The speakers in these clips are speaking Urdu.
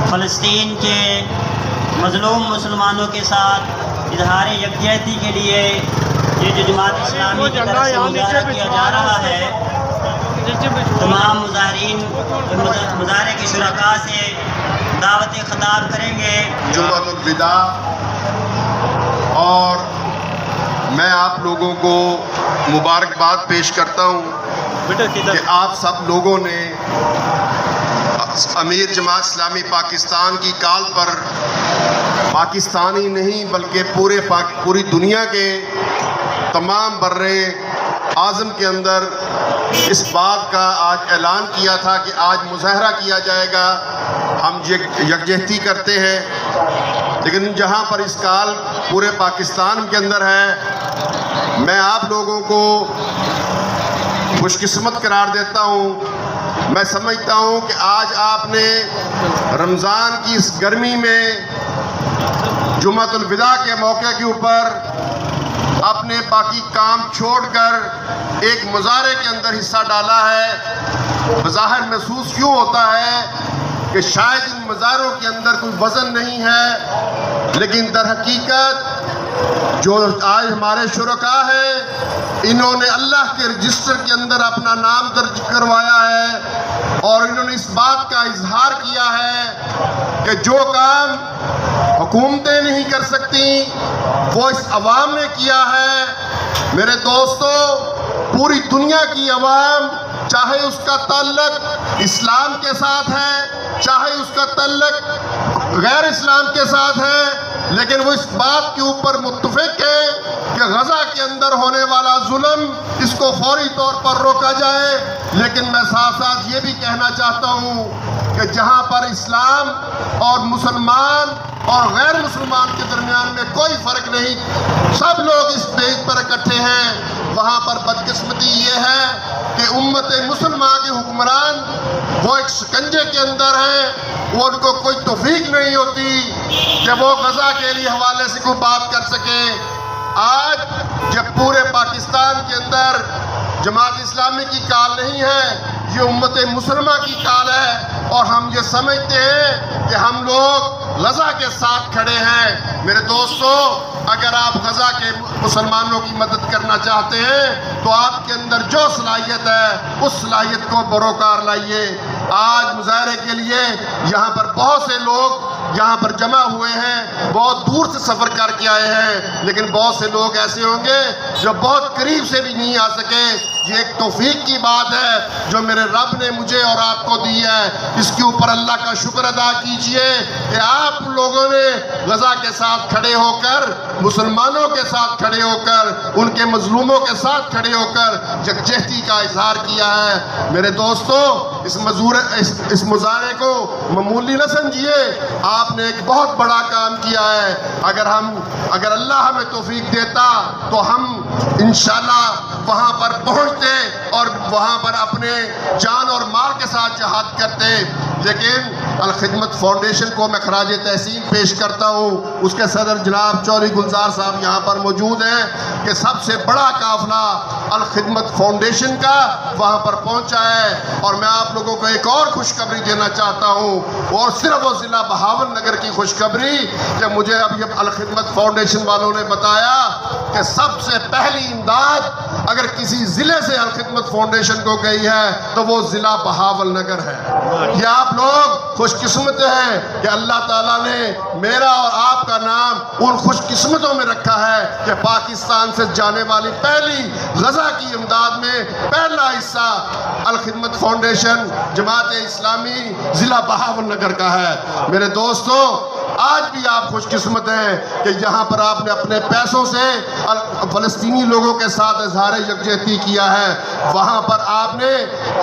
فلسطین کے مظلوم مسلمانوں کے ساتھ اظہار یکجہتی کے لیے یہ جو جماعت اسلامی کی طرف سے مظاہرہ کیا جا رہا ہے، تمام مظاہرین مظاہرے کے شرکاء سے دعوت خطاب کریں گے۔ جمعۃ الوداع، اور میں آپ لوگوں کو مبارکباد پیش کرتا ہوں کہ آپ سب لوگوں نے امیر جماعت اسلامی پاکستان کی کال پر پاکستان ہی نہیں بلکہ پوری دنیا کے تمام بر اعظم کے اندر اس بات کا آج اعلان کیا تھا کہ آج مظاہرہ کیا جائے گا، ہم یکجہتی کرتے ہیں۔ لیکن جہاں پر اس کال پورے پاکستان کے اندر ہے، میں آپ لوگوں کو خوش قسمت قرار دیتا ہوں۔ میں سمجھتا ہوں کہ آج آپ نے رمضان کی اس گرمی میں جمعۃ الوداع کے موقع کے اوپر اپنے باقی کام چھوڑ کر ایک مظاہرے کے اندر حصہ ڈالا ہے۔ بظاہر محسوس کیوں ہوتا ہے کہ شاید ان مظاہروں کے اندر کوئی وزن نہیں ہے، لیکن در حقیقت جو آج ہمارے شرکاء ہیں، انہوں نے اللہ کے رجسٹر کے اندر اپنا نام درج کروایا ہے، اور انہوں نے اس بات کا اظہار کیا ہے کہ جو کام حکومتیں نہیں کر سکتی وہ اس عوام نے کیا ہے۔ میرے دوستو، پوری دنیا کی عوام، چاہے اس کا تعلق اسلام کے ساتھ ہے، چاہے اس کا تعلق غیر اسلام کے ساتھ ہے، لیکن وہ اس بات کے اوپر متفق ہے کہ غزہ کے اندر ہونے والا ظلم اس کو فوری طور پر روکا جائے۔ لیکن میں ساتھ ساتھ یہ بھی کہنا چاہتا ہوں کہ جہاں پر اسلام اور مسلمان اور غیر مسلمان کے درمیان میں کوئی فرق نہیں، سب لوگ اس پیج پر اکٹھے ہیں، وہاں پر بدقسمتی یہ ہے کہ امت مسلمان کے حکمران وہ ایک شکنجے کے اندر ہیں، وہ ان کو کوئی توفیق نہیں ہوتی کہ وہ غزہ کے لیے حوالے سے کوئی بات کر سکے۔ آج جب پورے پاکستان کے اندر جماعت اسلامی کی کال نہیں ہے، یہ امت مسلمہ کی کال ہے، اور ہم یہ سمجھتے ہیں کہ ہم لوگ غزہ کے ساتھ کھڑے ہیں۔ میرے دوستو، اگر آپ غزہ کے مسلمانوں کی مدد کرنا چاہتے ہیں تو آپ کے اندر جو صلاحیت ہے اس صلاحیت کو بروکار لائیے۔ آج مظاہرے کے لیے یہاں پر بہت سے لوگ یہاں پر جمع ہوئے ہیں، بہت دور سے سفر کر کے آئے ہیں، لیکن بہت سے لوگ ایسے ہوں گے جو بہت قریب سے بھی نہیں آ سکے۔ یہ ایک توفیق کی بات ہے جو میرے رب نے مجھے اور آپ کو دی ہے، اس کے اوپر اللہ کا شکر ادا کیجئے کہ آپ لوگوں نے غزہ کے ساتھ کھڑے ہو کر، مسلمانوں کے ساتھ کھڑے ہو کر، ان کے مظلوموں کے ساتھ کھڑے ہو کر یکجہتی کا اظہار کیا ہے۔ میرے دوستو، اس مظاہرے کو معمولی نہ سمجھیے، آپ نے ایک بہت بڑا کام کیا ہے۔ اگر اللہ ہمیں توفیق دیتا تو ہم انشاءاللہ وہاں پر پہنچتے اور وہاں پر اپنے جان اور مال کے ساتھ جہاد کرتے، لیکن الخدمت فاؤنڈیشن کو میں خراج تحسین پیش کرتا ہوں۔ اس کے صدر جناب چودھری گلزار صاحب یہاں پر موجود ہیں کہ سب سے بڑا قافلہ الخدمت فاؤنڈیشن کا وہاں پر پہنچا ہے، اور میں آپ لوگوں کو ایک اور خوشخبری دینا چاہتا ہوں، اور صرف وہ ضلع بہاول نگر کی خوشخبری کہ مجھے اب یہ الخدمت فاؤنڈیشن والوں نے بتایا کہ سب سے پہلی امداد اگر کسی ضلع سے الخدمت فاؤنڈیشن کو گئی ہے تو وہ ضلع بہاول نگر ہے۔ یہ آپ لوگ خوش قسمت ہیں کہ اللہ تعالیٰ نے میرا اور آپ کا نام ان خوش قسمتوں میں رکھا ہے کہ پاکستان سے جانے والی پہلی غزہ کی امداد میں پہلا حصہ الخدمت فاؤنڈیشن جماعت اسلامی ضلع بہاول نگر کا ہے۔ میرے دوستو، آج بھی آپ خوش قسمت ہیں کہ یہاں پر آپ نے اپنے پیسوں سے فلسطینی لوگوں کے ساتھ اظہار یکجہتی کیا ہے۔ وہاں پر آپ نے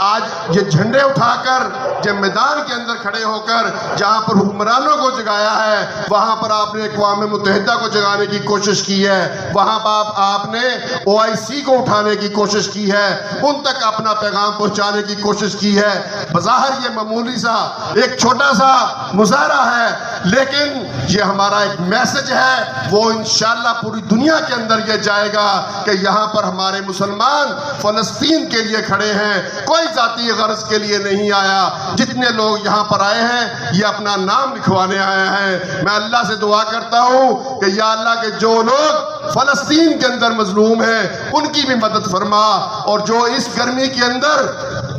آج یہ جھنڈے اٹھا کر جو میدان کے اندر کھڑے ہو کر جہاں پر حکمرانوں کو جگایا ہے، وہاں پر آپ نے اقوام متحدہ کو جگانے کی کوشش کی ہے، وہاں پر آپ نے OIC کو اٹھانے کی کوشش کی ہے، ان تک اپنا پیغام پہنچانے کی کوشش کی ہے۔ بظاہر یہ معمولی سا ایک چھوٹا سا مظاہرہ ہے، لیکن لیکن یہ ہمارا ایک میسج ہے، وہ انشاءاللہ پوری دنیا کے اندر یہ جائے گا کہ یہاں پر ہمارے مسلمان فلسطین کے لیے کھڑے ہیں، کوئی ذاتی غرض کے لیے نہیں آیا۔ جتنے لوگ یہاں پر آئے ہیں یہ اپنا نام لکھوانے آئے ہیں۔ میں اللہ سے دعا کرتا ہوں کہ یا اللہ کے جو لوگ فلسطین کے اندر مظلوم ہیں ان کی بھی مدد فرما، اور جو اس گرمی کے اندر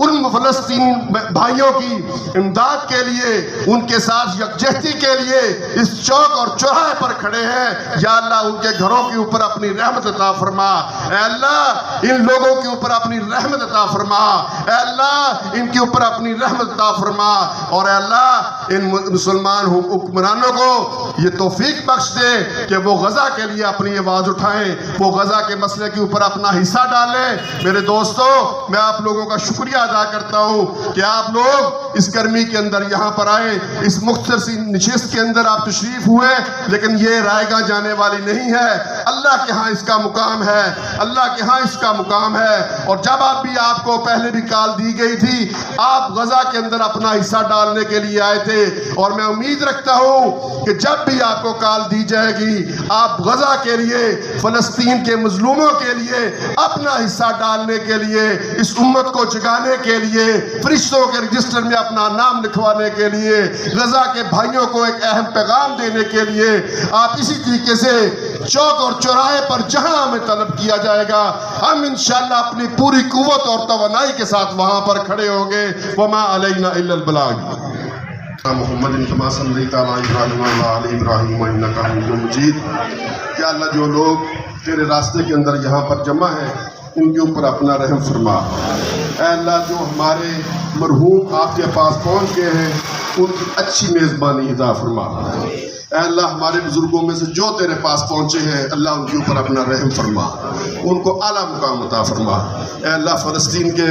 ان فلسطینی بھائیوں کی امداد کے لیے، ان کے ساتھ یکجہتی کے لیے اس چوک اور چوراہے پر کھڑے ہیں، یا اللہ ان کے گھروں کے اوپر اپنی رحمت عطا فرما۔ اے اللہ ان لوگوں کے اوپر اپنی رحمت عطا فرما، اے اللہ ان کے اوپر اپنی رحمت عطا فرما، اور اے اللہ ان مسلمان حکمرانوں کو یہ توفیق بخش دے کہ وہ غزہ کے لیے اپنی آواز اٹھائیں، وہ غزہ کے مسئلے کے اوپر اپنا حصہ ڈالیں۔ میرے دوستو، میں آپ لوگوں کا شکریہ ادا کرتا ہوں کہ آپ لوگ اس گرمی کے اندر یہاں پر آئے، اس مختصر سی نشست کے اندر آپ تشریف ہوئے، لیکن یہ رائے گاہ جانے والی نہیں ہے۔ اللہ کے ہاں اس کا مقام ہے، اللہ کے ہاں اس کا مقام ہے۔ اور جب آپ کو پہلے بھی کال دی گئی تھی، آپ غزہ کے اندر اپنا حصہ ڈالنے کے لیے آئے تھے، اور میں امید رکھتا ہوں کہ جب بھی آپ کو کال دی جائے گی آپ غزہ کے لیے، فلسطین کے مظلوموں کے لیے اپنا حصہ ڈالنے کے لیے، اس امت کو جگانے کے لیے، فرشتوں کے رجسٹر میں اپنا نام لکھوانے کے لیے، غزہ کے بھائیوں کو ایک اہم پیغام دینے کے لیے آپ اسی طریقے سے چوک اور چوراہے پر جہاں ہمیں طلب کیا جائے گا ہم انشاءاللہ اپنی پوری قوت اور توانائی کے ساتھ وہاں پر کھڑے ہوں گے۔ وما علینا الا البلاغ۔ محمد کما صلیت علی ابراہیم وعلی آل ابراہیم انک حمید مجید۔ یا اللہ جو لوگ تیرے راستے کے اندر یہاں پر جمع ہیں ان کے اوپر اپنا رحم فرما۔ اے اللہ جو ہمارے مرحوم آپ کے پاس پہنچ گئے ہیں ان کی اچھی میزبانی عطا فرما۔ اے اللہ ہمارے بزرگوں میں سے جو تیرے پاس پہنچے ہیں اللہ ان کے اوپر اپنا رحم فرما، ان کو اعلیٰ مقام عطا فرما۔ اے اللہ فلسطین کے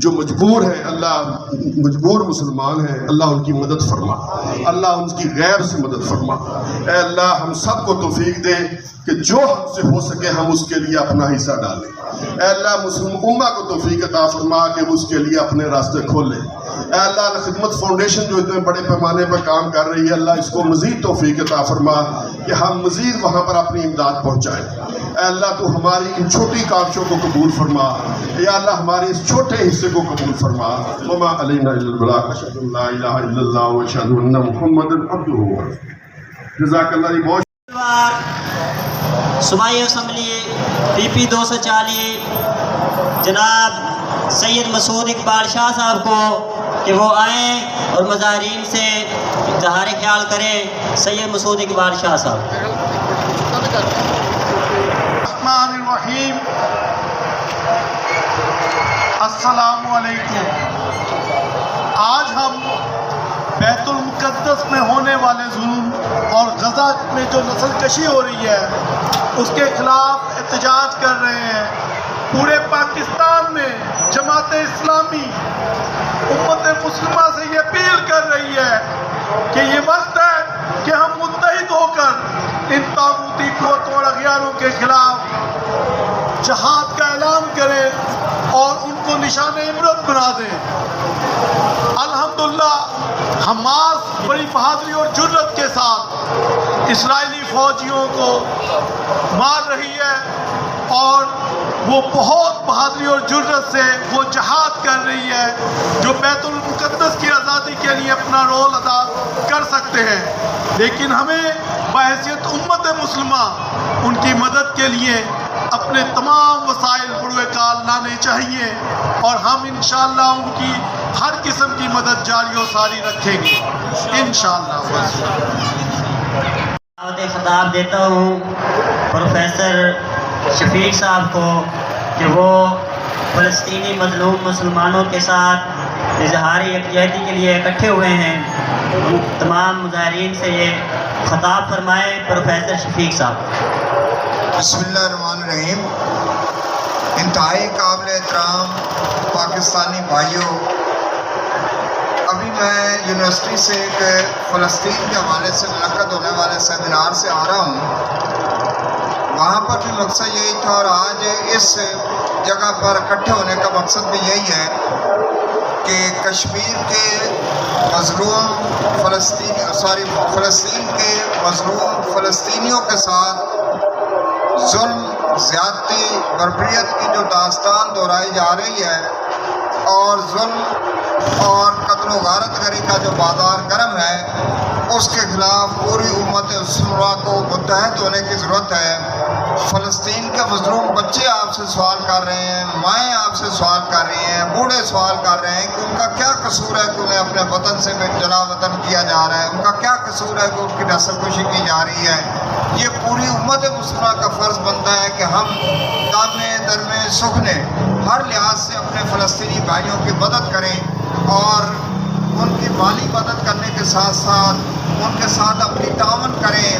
جو مجبور ہیں، اللہ مجبور مسلمان ہیں، اللہ ان کی مدد فرما، اللہ ان کی غیب سے مدد فرما۔ اے اللہ ہم سب کو توفیق دے کہ جو ہم سے ہو سکے ہم اس کے لیے اپنا حصہ ڈالیں۔ اے اللہ مسلم امہ کو توفیق عطا فرما کہ وہ اس کے لیے اپنے راستے کھولے۔ اے اللہ خدمت فاؤنڈیشن جو اتنے بڑے پیمانے پر کام کر رہی ہے اللہ اس کو مزید توفیق عطا فرما کہ ہم مزید وہاں پر اپنی امداد پہنچائیں۔ اے اللہ تو ہماری ان چھوٹی کاوشوں کو قبول فرما، یا اللہ ہمارے اس چھوٹے حصے کو قبول فرما۔ وما علینا الا البلاغ۔ اشہد ان لا الہ الا اللہ واشہد ان محمدا عبدہ ورسولہ۔ جزاک اللہ جی بہت صوبائی اسمبلی PP 240 جناب سید مسعود اقبال شاہ صاحب کو کہ وہ آئیں اور مظاہرین سے اظہار خیال کریں۔ سید مسعود اقبال شاہ صاحب۔ الرحمن الرحیم۔ السلام علیکم۔ آج ہم بیت المقدس میں ہونے والے ظلم اور غزہ میں جو نسل کشی ہو رہی ہے اس کے خلاف احتجاج کر رہے ہیں۔ پورے پاکستان میں جماعت اسلامی امت مسلمہ سے یہ اپیل کر رہی ہے کہ یہ وقت ہے کہ ہم متحد ہو کر ان طاغوتی قوتوں اور اغیاروں کے خلاف جہاد کا اعلان کریں اور ان کو نشان عبرت بنا دیں۔ الحمدللہ حماس بڑی بہادری اور جرت کے ساتھ اسرائیلی فوجیوں کو مار رہی ہے اور وہ بہت بہادری اور جرت سے وہ جہاد کر رہی ہے جو بیت المقدس کی آزادی کے لیے اپنا رول ادا کر سکتے ہیں، لیکن ہمیں بحیثیت امت مسلمہ ان کی مدد کے لیے اپنے تمام وسائل بروئے کار لانے چاہیے، اور ہم انشاءاللہ ان کی ہر قسم کی مدد جاری و ساری رکھیں گے انشاءاللہ۔ خطاب دیتا ہوں پروفیسر شفیق صاحب کو کہ وہ فلسطینی مظلوم مسلمانوں کے ساتھ اظہار یکجہتی کے لیے اکٹھے ہوئے ہیں، ان تمام مظاہرین سے یہ خطاب فرمائے۔ پروفیسر شفیق صاحب۔ بسم اللہ الرحمن الرحیم۔ انتہائی قابل احترام پاکستانی بھائیوں، ابھی میں یونیورسٹی سے ایک فلسطین کے حوالے سے منعقد ہونے والے سیمینار سے آ رہا ہوں، وہاں پر بھی مقصد یہی تھا اور آج اس جگہ پر اکٹھے ہونے کا مقصد بھی یہی ہے کہ کشمیر کے مظلوم فلسطین کے مظلوم فلسطینیوں کے ساتھ ظلم، زیادتی، بربریت کی جو داستان دہرائی جا رہی ہے اور ظلم اور قتل و غارت گری کا جو بازار گرم ہے، اس کے خلاف پوری امت مسلمہ کو متحد ہونے کی ضرورت ہے۔ فلسطین کے مظلوم بچے آپ سے سوال کر رہے ہیں، مائیں آپ سے سوال کر رہی ہیں، بوڑھے سوال کر رہے ہیں کہ ان کا کیا قصور ہے کہ انہیں اپنے وطن سے جلا وطن کیا جا رہا ہے، ان کا کیا قصور ہے کہ ان کی نسل کشی کی جا رہی ہے۔ یہ پوری امت مسلمہ کا فرض بنتا ہے کہ ہم دامے درمے سخنے ہر لحاظ سے اپنے فلسطینی بھائیوں کی مدد کریں اور ان کی مالی مدد کرنے کے ساتھ ساتھ ان کے ساتھ اپنی تعاون کریں۔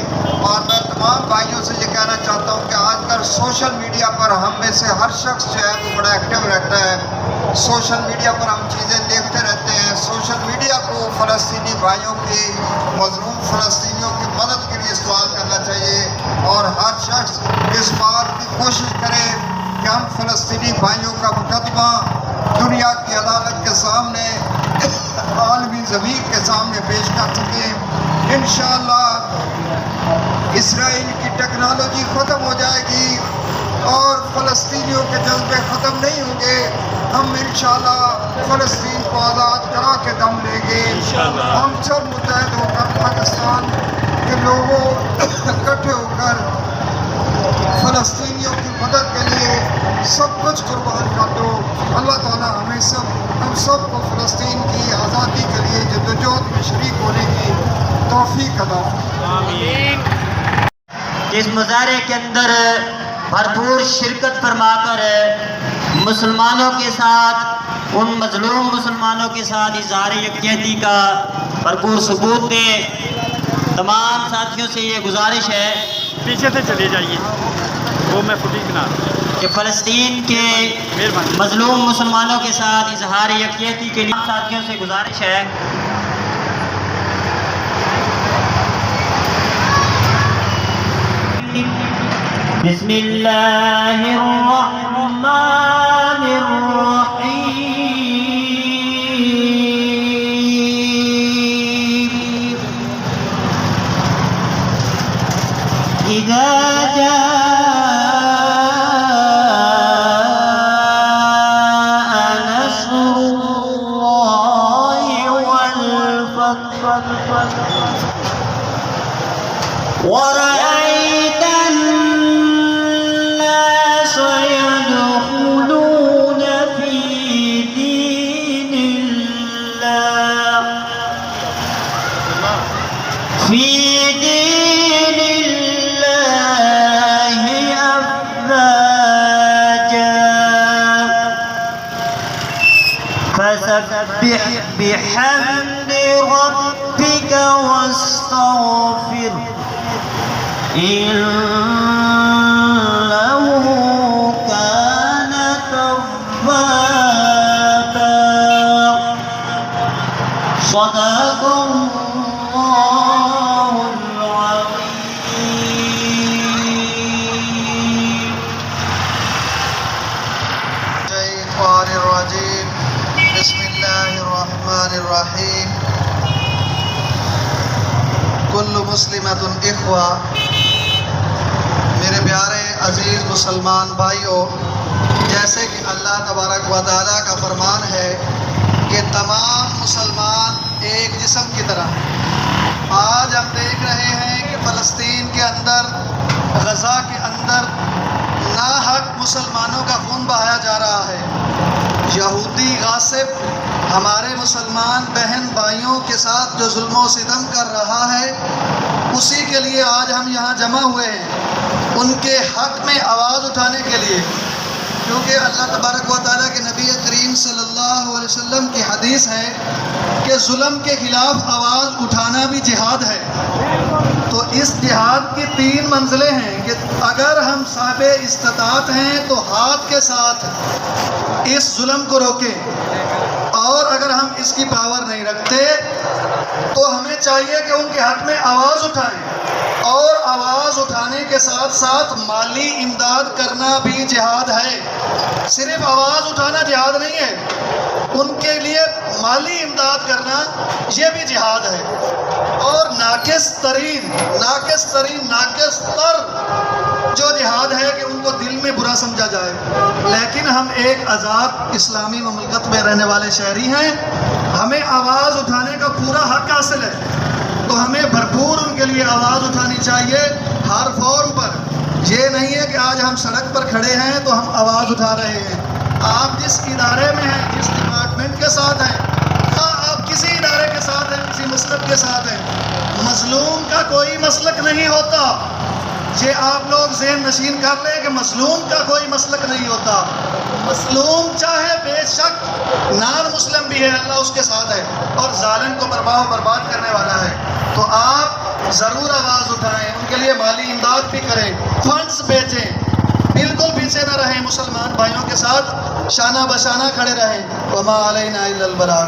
اور میں تمام بھائیوں سے یہ کہنا چاہتا ہوں کہ آج کل سوشل میڈیا پر ہم میں سے ہر شخص جو ہے وہ بڑا ایکٹیو رہتا ہے، سوشل میڈیا پر ہم چیزیں دیکھتے رہتے ہیں۔ سوشل میڈیا کو فلسطینی بھائیوں کی، مظلوم فلسطینیوں کی مدد کے لیے استعمال کرنا چاہیے اور ہر شخص اس بات کی کوشش کرے کہ ہم فلسطینی بھائیوں کا مقدمہ دنیا کی عدالت کے سامنے، عالمی ضمیر کے سامنے پیش کر سکیں۔ انشاءاللہ اسرائیل کی ٹیکنالوجی ختم ہو جائے گی اور فلسطینیوں کے جذبے ختم نہیں ہوں گے۔ ہم انشاءاللہ فلسطین کو آزاد کرا کے دم لیں گے۔ ہم سب متحد ہو کر پاکستان کے لوگوں اکٹھے ہو کر فلسطینیوں کی مدد کے لیے سب کچھ قربان کر دو۔ اللہ تعالیٰ ہم سب کو فلسطین کی آزادی کے لیے جدوجہد میں شریک ہونے کی توفیق عطا فرمائے۔ اس مظاہرے کے اندر بھرپور شرکت فرما کر مسلمانوں کے ساتھ، ان مظلوم مسلمانوں کے ساتھ اظہار یکجہتی کا بھرپور ثبوت دیں۔ تمام ساتھیوں سے یہ گزارش ہے پیچھے سے چلے جائیے، وہ میں فوٹیج بنا رہا ہوں۔ کہ فلسطین کے مظلوم مسلمانوں کے ساتھ اظہار یکجہتی کے لیے ساتھیوں سے گزارش ہے بسم اللہ الرحمن الرحیم اذا ورأيت الناس يدخلون في دين الله أفواجا فسبح بحمد ربك واستغفر إنه كان توابا صدق الله العظيم الشيطان الرجيم بسم الله الرحمن الرحيم کل مسلمۃ اخوہ، میرے پیارے عزیز مسلمان بھائیوں، جیسے کہ اللہ تبارک و تعالیٰ کا فرمان ہے کہ تمام مسلمان ایک جسم کی طرح۔ آج ہم دیکھ رہے ہیں کہ فلسطین کے اندر، غزہ کے اندر ناحق مسلمانوں کا خون بہایا جا رہا ہے۔ یہودی غاصب ہمارے مسلمان بہن بھائیوں کے ساتھ جو ظلم و ستم کر رہا ہے، اسی کے لیے آج ہم یہاں جمع ہوئے ہیں، ان کے حق میں آواز اٹھانے کے لیے، کیونکہ اللہ تبارک و تعالیٰ کے نبی کریم صلی اللہ علیہ وسلم کی حدیث ہے کہ ظلم کے خلاف آواز اٹھانا بھی جہاد ہے۔ تو اس جہاد کی 3 منزلیں ہیں کہ اگر ہم صاحب استطاعت ہیں تو ہاتھ کے ساتھ اس ظلم کو روکیں، اور اگر ہم اس کی پاور نہیں رکھتے تو ہمیں چاہیے کہ ان کے حق میں آواز اٹھائیں، اور آواز اٹھانے کے ساتھ ساتھ مالی امداد کرنا بھی جہاد ہے۔ صرف آواز اٹھانا جہاد نہیں ہے، ان کے لیے مالی امداد کرنا یہ بھی جہاد ہے. اور ناقص تر جو جہاد ہے کہ ان کو دل میں برا سمجھا جائے. لیکن ہم ایک آزاد اسلامی مملکت میں رہنے والے شہری ہیں, ہمیں آواز اٹھانے کا پورا حق حاصل ہے, تو ہمیں بھرپور ان کے لیے آواز اٹھانی چاہیے ہر فورم پر. یہ نہیں ہے کہ آج ہم سڑک پر کھڑے ہیں تو ہم آواز اٹھا رہے ہیں. آپ جس ادارے میں ہیں, جس ڈپارٹمنٹ کے ساتھ ہیں, یا آپ کسی ادارے کے ساتھ ہیں, کسی مسلک کے ساتھ ہیں, مظلوم کا کوئی مسلک نہیں ہوتا. یہ آپ لوگ ذہن نشین کر لیں کہ مظلوم کا کوئی مسلک نہیں ہوتا. مظلوم چاہے بے شک نان مسلم بھی ہے, اللہ اس کے ساتھ ہے, اور ظالم کو برباد و برباد کرنے والا ہے. تو آپ ضرور آواز اٹھائیں, ان کے لیے مالی امداد بھی کریں, فنڈز بیچیں, بالکل پیچھے نہ رہیں, مسلمان بھائیوں کے ساتھ شانہ بشانہ کھڑے رہیں. وما علینا الا البلاغ.